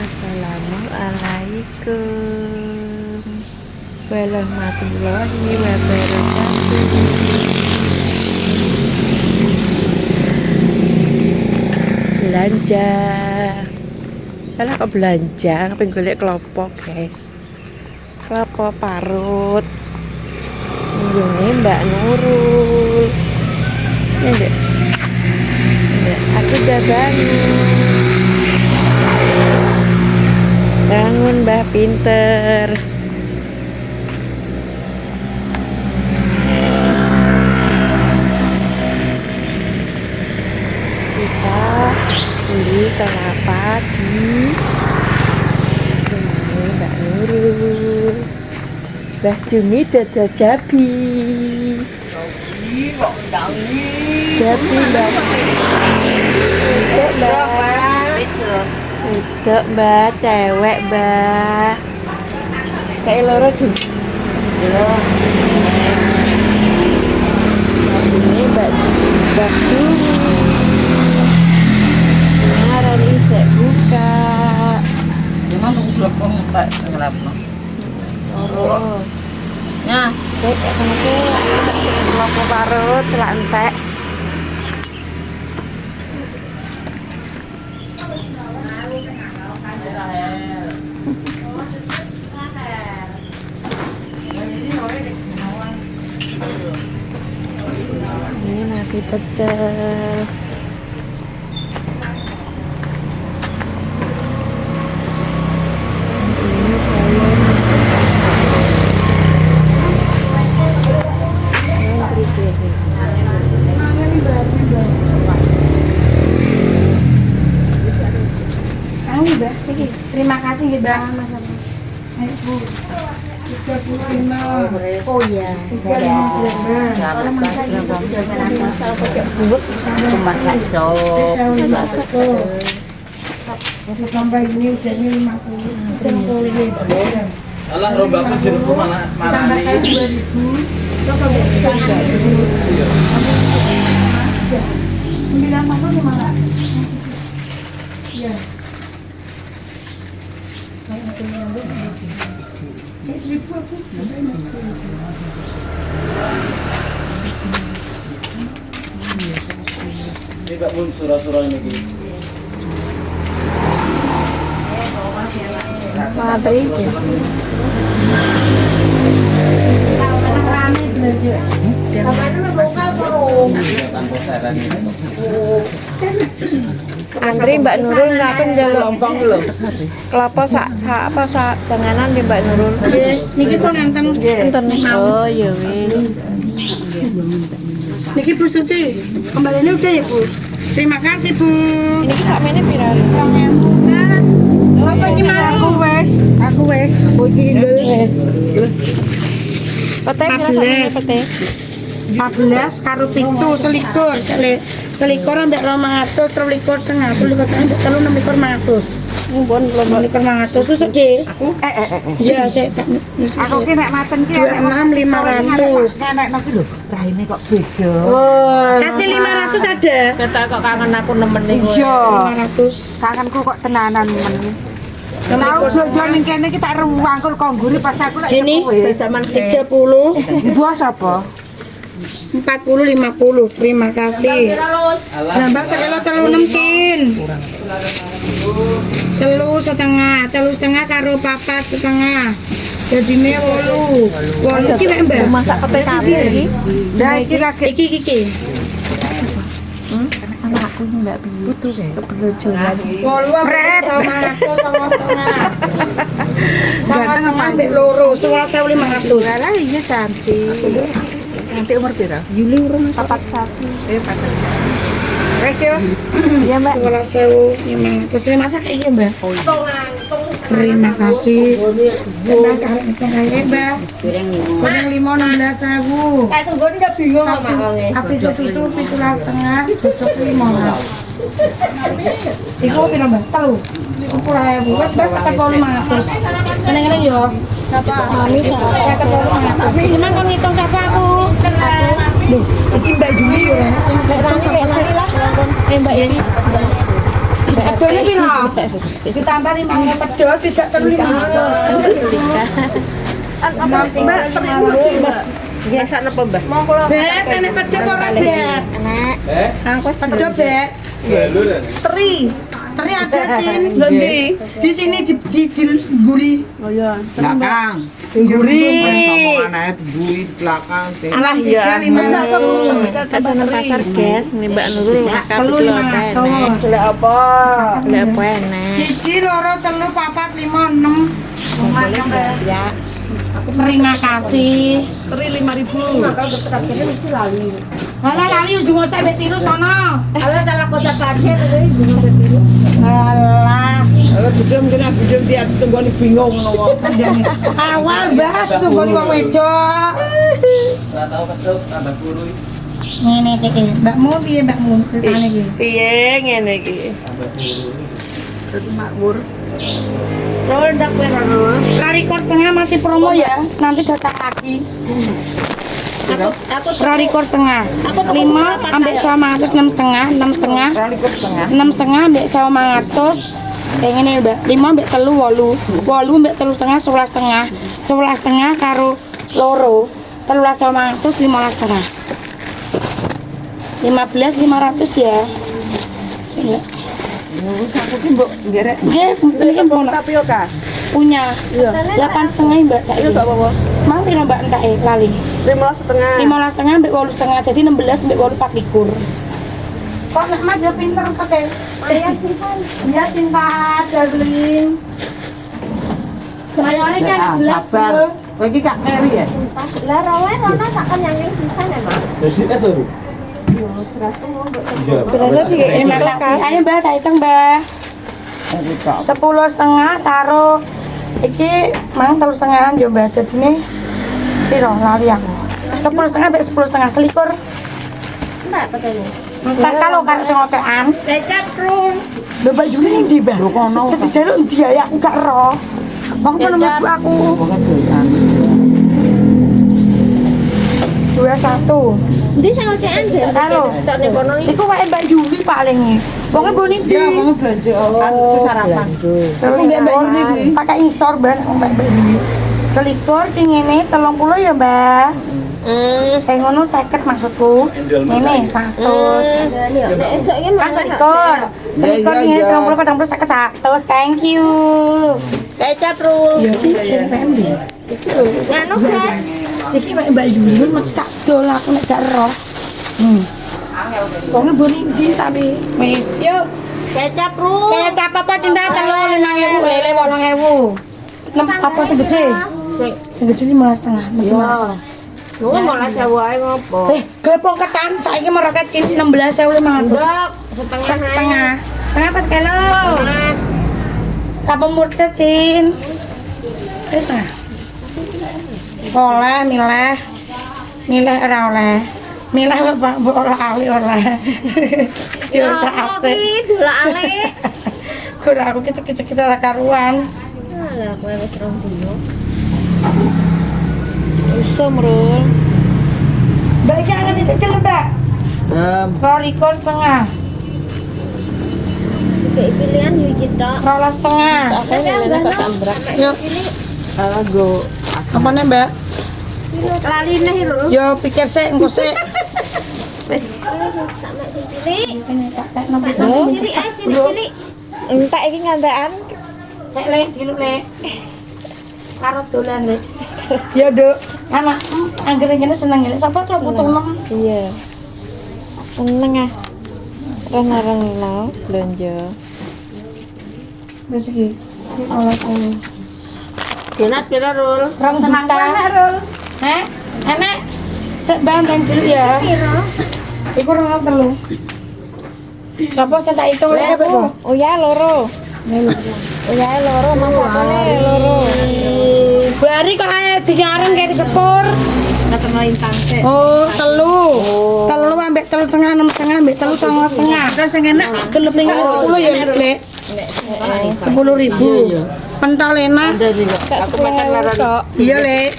Assalamualaikum warahmatullahi wabarakatuh. Belanja. Kalau kok belanja, ngapain golek kelopo, guys? Kelopo parut. Ini Mbak Nurul. Ini deh. Aku udah bangun Mbah pinter. Kita beli kelapa di rumahnya Mbak Nurul. Mbah Juni dada jabi. Jabi Mbak. Itu Mbak, cewek Mbak. Kayak loro juga. Ini Mbak Juni. Sekarang ini saya buka. Memang tunggu berapa Mbak ngelapno. Oh. Nah, Saya kena kelopo parut, lantek. Ini nasi pecel. Ini saya Terima kasih ya, Mbak. oh iya, masak sop. Tambah ini udah 50. Alah rombak jeruk malah Tambah kayak 2000. Terus ada 9 malah. Iya. ini Kak Bun surah-surah ini gitu. matri guys. Tanpa saran ini. Antri Mbak Nurul ngapain jalur Lompong lho. kelapa sak janganan di Mbak Nurul. Niki pun enten. Enten. Oh ya wis. Niki Bu Suci. Kembaliannya udah ya, Bu. Terima kasih, Bu. Ini sakmene pira? Apa iki mau? Aku wes. Wis. Pete pira sakmene pete? 14 karo 7 selikur. Selikur ambek 200, 23 setengah, 23 setengah, 3 Mumpun belum 500 susuk Ki. Aku? Iya, saya tak. Aku ki nek maten ki 26.500. nek iki lho, rahime kok beda. Oh, kasih 500 ada. Kita kok kangen aku nemeni kowe. Iya, 500. kangenku kok tenanan men. Tahu bojo ning kene ki tak rewangkul kongguri pas aku lek Gini, Taman 30, Dua sapa? 40, 50. Terima kasih. Nambah sekilo telu 6 kin. Telu setengah karo papat setengah. Jadi ne 8. 8 ki mek Mbak. masak pete kabeh iki. Lah iki lagi Iki. Anakku ini Mbak Biyu. butuh ya. Berlucu lagi. 8 sama aku sama setengah. Sama setengah mbek loro 11.500. Lah iya cantik. Nanti umur pira? Juli urung Papat sasi. Paten. Wes yo. Iya Mbak. 11.500. Terus masak iki Mbak. Terima kasih. Mbak Mbak. Goreng 16.000. Kayak tunggu udah bingung sama wonge. Api susu 17,5, cocok 15. Iku piro Mbak? Telu. 10.000. Wes Mbak 1.500. Neng-neng yo. Sapa? Mami saya ketemu 500. Gimana kon ngitung sapa aku? Loh, iki Mbak Juli yo enak sing Lek rame lek sari lah. Mbak ini. Pedosnya piro? Ditambah 5.000 pedos, tidak perlu 500. Nggih sakno apa, Mbak? Beb, enek pedos ora, Beb? Angkos Pedos, Beb. Teri ada, Cin. Nanti. Di sini di guri. Belakang. Guri. Somongan aja guri belakang. Alah ya. 500. Kesana pasar, guys. Nih Mbak Nurul makan Perlu kilo 500. Lek apa? Lek apa enak. Siji, loro, telu, papat, lima, 6. Ya. Terima kasih. Teri 5.000. Alah lali ujung saya mbek tiru sono. Alah dalam kota pasir tadi gunung Betiru. Alah, Alah gede mungkin aku dia tenggone bingung ngono. awal banget tuh goni wong wedok. Ora tau kedok tambah guru. Ngene iki, mbakmu piye mbakmu ceritane iki? Piye ngene iki? Tambah guru. Terus makmur. Rol dak Rol. Rarikor setengah masih promo ya, nanti datang lagi. Rarikor setengah. 5 ambek 100 6 setengah, 6 setengah. 6 setengah ambek 100. Kayak ngene Mbak. 5 ambek 3 8. 8 ambek 3 setengah 11 setengah. 11 setengah karo loro. 13.500 15 setengah. 15.500 ya. Sing Aku ki mbok ngerek. nggih, iki mbok Tapioka. punya 8 setengah Mbak saiki. Mbak apa? Mang piro Mbak entek lali? 15 setengah. 15 setengah mbek 8 setengah, jadi 16 mbek 8 24. Kok nek mah dia pinter pakai. Saya sisan. Ya cinta darling. Saya ini kan Sabar. Lagi Kak Keri ya? Lah rawe rono tak kenyangin sisan emang. Jadi seru. Berasa terima kasih. Ayo Mbak, datang Mbak. 10 setengah karo iki mang 3 setengahan yo Mbak. Jadine piro lali aku. 10 setengah mbek 10 setengah selikur. Enggak katanya. Entar kalau karo sing ocekan. Kecap rung. Bapak Juli yang di Mbak. kono. Sejajar ndi ya aku gak roh. Wong kono mlebu aku. Pokoknya doyan. 21. Ndi sing ocekan deh. Halo. Tak ning kono iki. Iku wae Mbak Juli paling nih. Wonge boni ndi? Ya, mau belanja. Kan itu sarapan. Iku nggih Mbak Juli pakai insor Mbak Mbak Juli. Selikur ding ngene 30 ya Mbak. Kayak ngono 50 maksudku. Ini 100. Nek esuk iki Kan selikur. Selikur ding ngene 30 40 50 100. Thank you. kecap rung. Ya iki jenenge ndi? Nganu Gas. Iki wae Mbak Juli mesti tak dol aku nek gak roh. Wonge boni ndi tapi wis yuk. Kecap rung. Kecap apa cinta telur 5.000 lele 8.000. Apa segede? Segede 15 setengah. Lu malah sewae ngopo? Gepong ketan saiki mereka cin 16.500. Ndok, setengah. Setengah. Setengah pas kilo. Kapan murce cin? Setengah. Oleh milih ora oleh. Milih bapak mbok ora ali oleh. Yo sakit. Dolak ale. Kurang aku kecek-kecek kita karuan. Alah kowe wis 20. Usum Rul. Mbak iki ana situ kecil Mbak. Rorikor setengah. Kayak pilihan yo iki tok. Rolas setengah. Yuk. Go. Apa nih Mbak? Lali neh lho. Yo pikir sih, engko sih. Wis. Sama cilik. Ini tak tek nomor Cilik ae cilik. Entek iki ngantekan. Sik le, diluk le. Karo dolan le. Ya, Duk. Anak anggere ngene seneng ngene. Sapa kok putung nem? Iya. Seneng ah. Rena-rena belanja. Wis iki. Olah saya. Donat pira rul? Rong juta. Heh? Enek. Sik banteng dulu ya. Pira? Iku 2 Sapa sing tak hitung lek apa? Oh ya loro. Oh ya loro masakane loro. Bari kok ae digareng kayak disepur. Ketemuin tangke. Oh, telu ambek 3 setengah 6 setengah ambek 3 setengah. Terus sing enak gelem ning 10 ya Lek. 10.000. Pentol enak. Aku makan lara. Iya, Lek.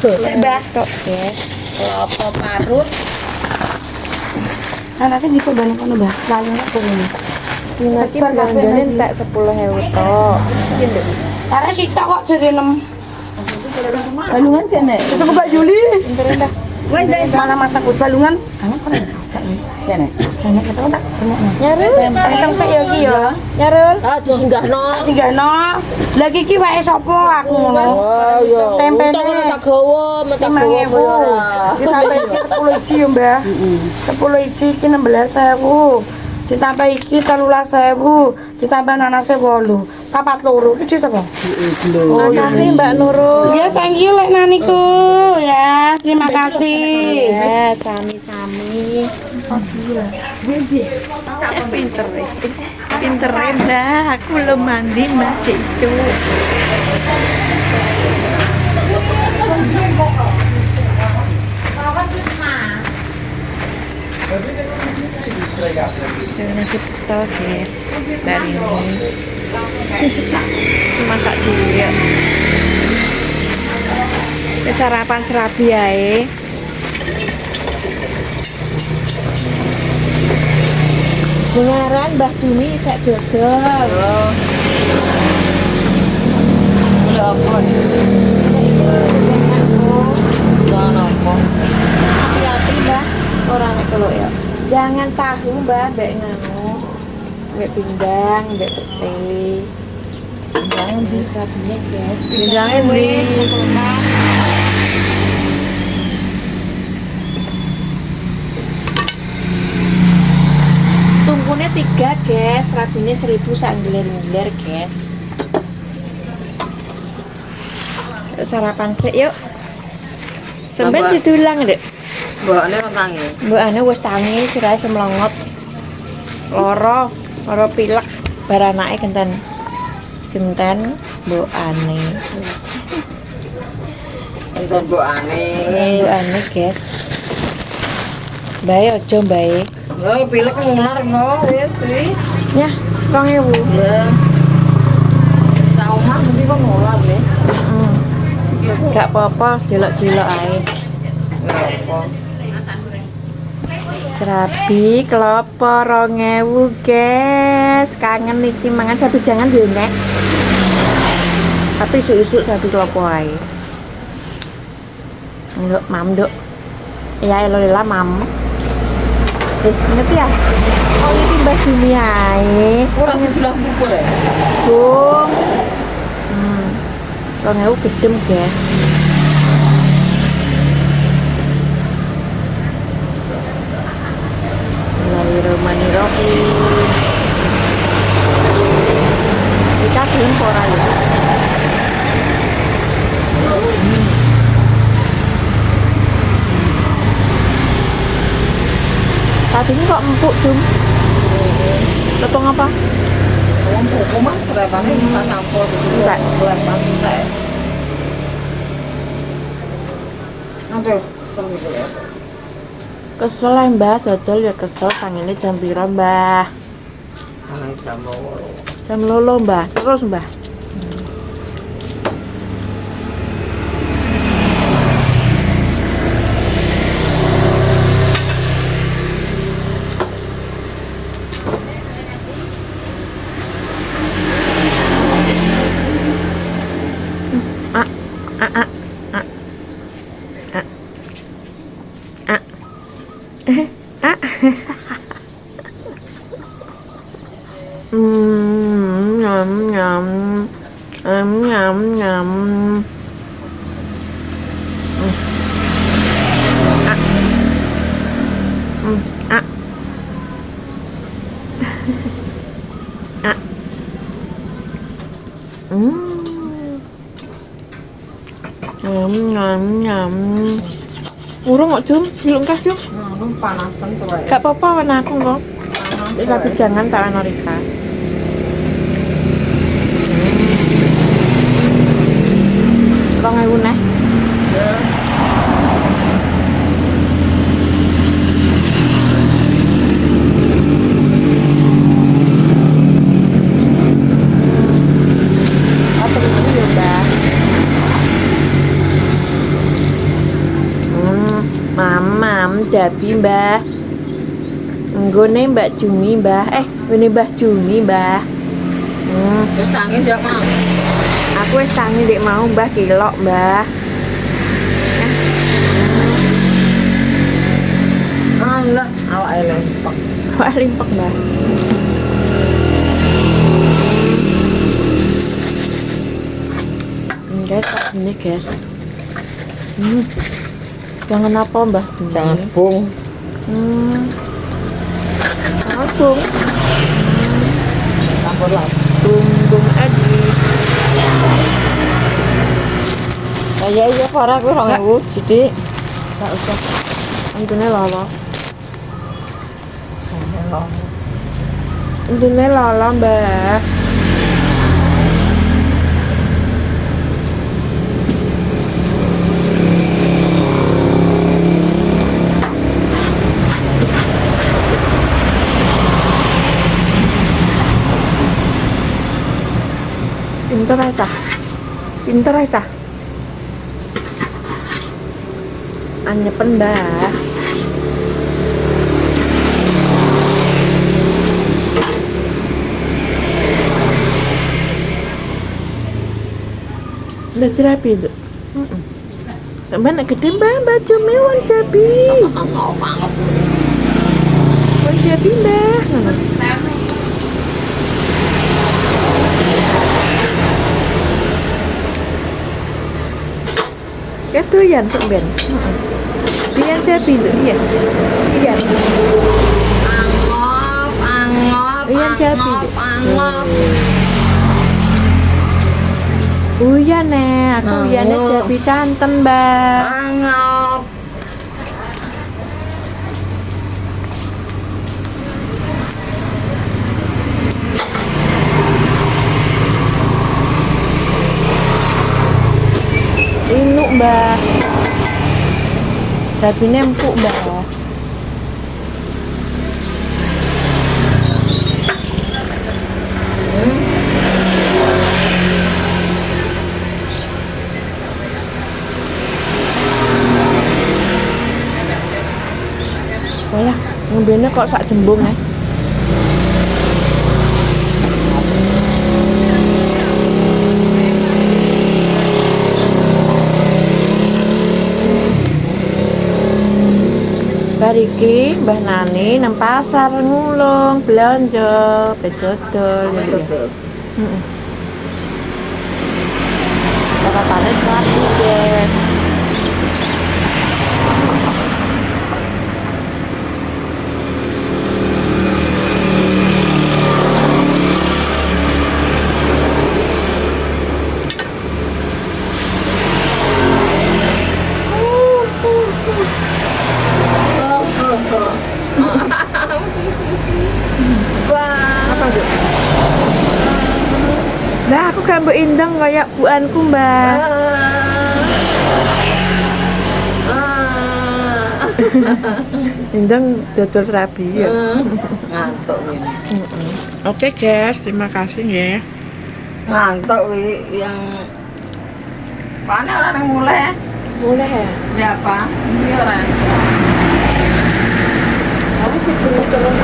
Sik batok. Apa parut? Ana sing jiko bane kono, Mbah. Lalu nek kono. Dina iki belanjane tak 10.000 tok. Iki nduk. Karena sitok kok jadi 6. Balungan kene. Itu Mbak Yuli. Pinter dah. Mana mata kut balungan? Kene. Nyarul. Tentang saya iki ya. Nyarul. Ah, disinggahno. Singgahno. Lagi iki wae sapa aku ngono. Oh, iya. Tempene. Untung mata gawa ora. Ditambah iki 10 iji ya, Mbah. 10 iji iki 16.000. Ditambah iki 13.000. Ditambah nanase 8. Papat loro iki sapa? Makasih Mbak Nurul. Ya, thank you Lek Naniku ya. Terima kasih. Ya, sami-sami. Pinter ya. Pinter ya, Mbak. Aku belum mandi, Mbak. Cicu. Nasi pecel, guys. Dari ini. Masak dulu ya. Sarapan serabi ae. Dengaran Mbah Juni sak dodol. Udah apa? Jangan apa? Hati-hati Mbah, ora nek kalau ya. Jangan tahu Mbah, mbek nganu. Mbek pindang, mbek pete. Jangan di serabinya, guys. Pindangnya wis Tungkunya 3 guys, serabinya 1.000 sak gilir-gilir guys. Yuk, sarapan sih yuk. Sampai Tambah. ditulang dek. Mbakne tangi. Mbak ane wis tangi sirahe semlongot. Loro pilek bar anake genten. Genten mbok ane. Enten mbokane. Mbok ane guys. Bae aja bae. Yo pilek ngular no wis sih. Nyah 2.000. Ya. Saumah mesti kok ngular nih. Gak apa-apa, jelok-jelok ae. Enggak apa. Serabi klopo 2.000 guys. Kangen iki mangan sapi jangan dionek. Tapi isuk-isuk sapi klopo ae. Nduk, mam nduk. Ya elolela mam. Ngerti ya? Oh ini Mbak Juni ae. Kurang dijulang bubur ya. Bung. 2.000 gedem guys. Bismillahirrahmanirrahim. Kita belum pora ya. Tadi ini kok empuk Jum? Tepung apa? Untuk rumah serapane pas sampur Enggak. lepas saya. Aduh, sembuh ya. Kesel lah Mbah, dodol ya kesel. Tangene jam pira Mbah? Ana jam loro. Jam lolo Mbah, terus Mbah. Nyam nyam nyam nyam. Nyam nyam nyam. Urung kok Jum, belum kas Jum. Nah, panasan tuh ya. Gak apa-apa warna aku kok. Tapi jangan tak Norika. Rong ewu neh. Apa ini ya, Mbak? Mam, dabi Mbah. Nggone Mbak Jumi Mbah. Ini Mbah Juni, Mbah. Terus tangi ndak mau. Aku wis tangi ndek mau Mbah kilok, Mbah. Allah, awake lempeng. Wah, limpek, Mbah. Guys, ini guys. Jangan apa, Mbah? Jangan bung. Bung. Campur lah. Bung Adi. Kayak iya parah gue 2000 sithik. Enggak usah. Untune lolo. Untune lolo, Mbah. Pinter aja tah. Pinter aja tah. Anyepen, Mbah. Udah terapi itu. Mana gede Mbah, baju mewah cabi. Wan cabi Mbah. Itu yang tuh Ben. Dia cabi itu iya. Iya. Angop. Iya cabi. Angop. Iya nih, aku iya nih cabi canten Mbak. Angop. Inuk Mbak. Tapi empuk Mbak. Wah, ngambilnya kok sak jembung ya. Bariki Mbah Nani nang pasar ngulung belanja bedodol ya. Heeh. Carane satu, guys. Nah, aku kan mbok indeng kayak buanku, Mbak. Indeng dodol rabi ya. Ngantuk ini. Oke, guys, terima kasih ya. Ngantuk ini yang mana orang yang mulai? Boleh ya? Ya apa? Ini orang. Kamu sih perlu tolong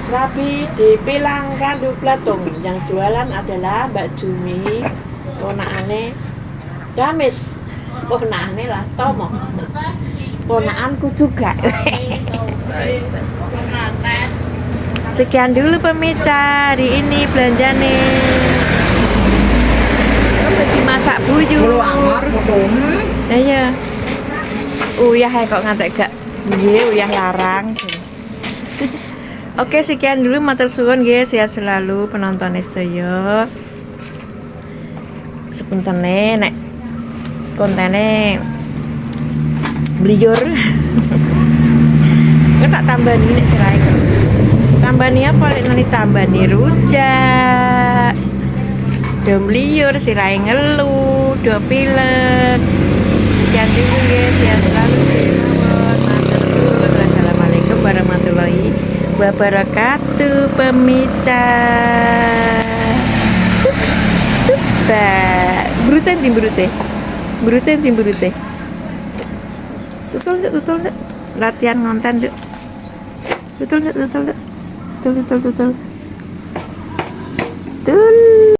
Rabi dipilangkan di Platung. Yang jualan adalah Mbak Jumi, ponakane Gamis, ponakane lah Tomo, ponakanku juga. Sekian dulu pemirsa hari ini belanjane. Pergi masak buyur. Ya. Uyah kok ngantek gak? Iya, uyah larang. Oke, sekian dulu matur suwun nggih, sehat selalu penonton sedaya. Sepuntene nek kontene bliyur. Nek tak tambani nek cerai. Tambani apa lek nani tambani rujak. Do bliyur sirai ngelu, do pilek. Sekian dulu nggih, sehat selalu. Matur suwun. Wassalamualaikum warahmatullahi wabarakatuh pemirsa. Brute. Tutul enggak? latihan ngonten tuh. Tutul.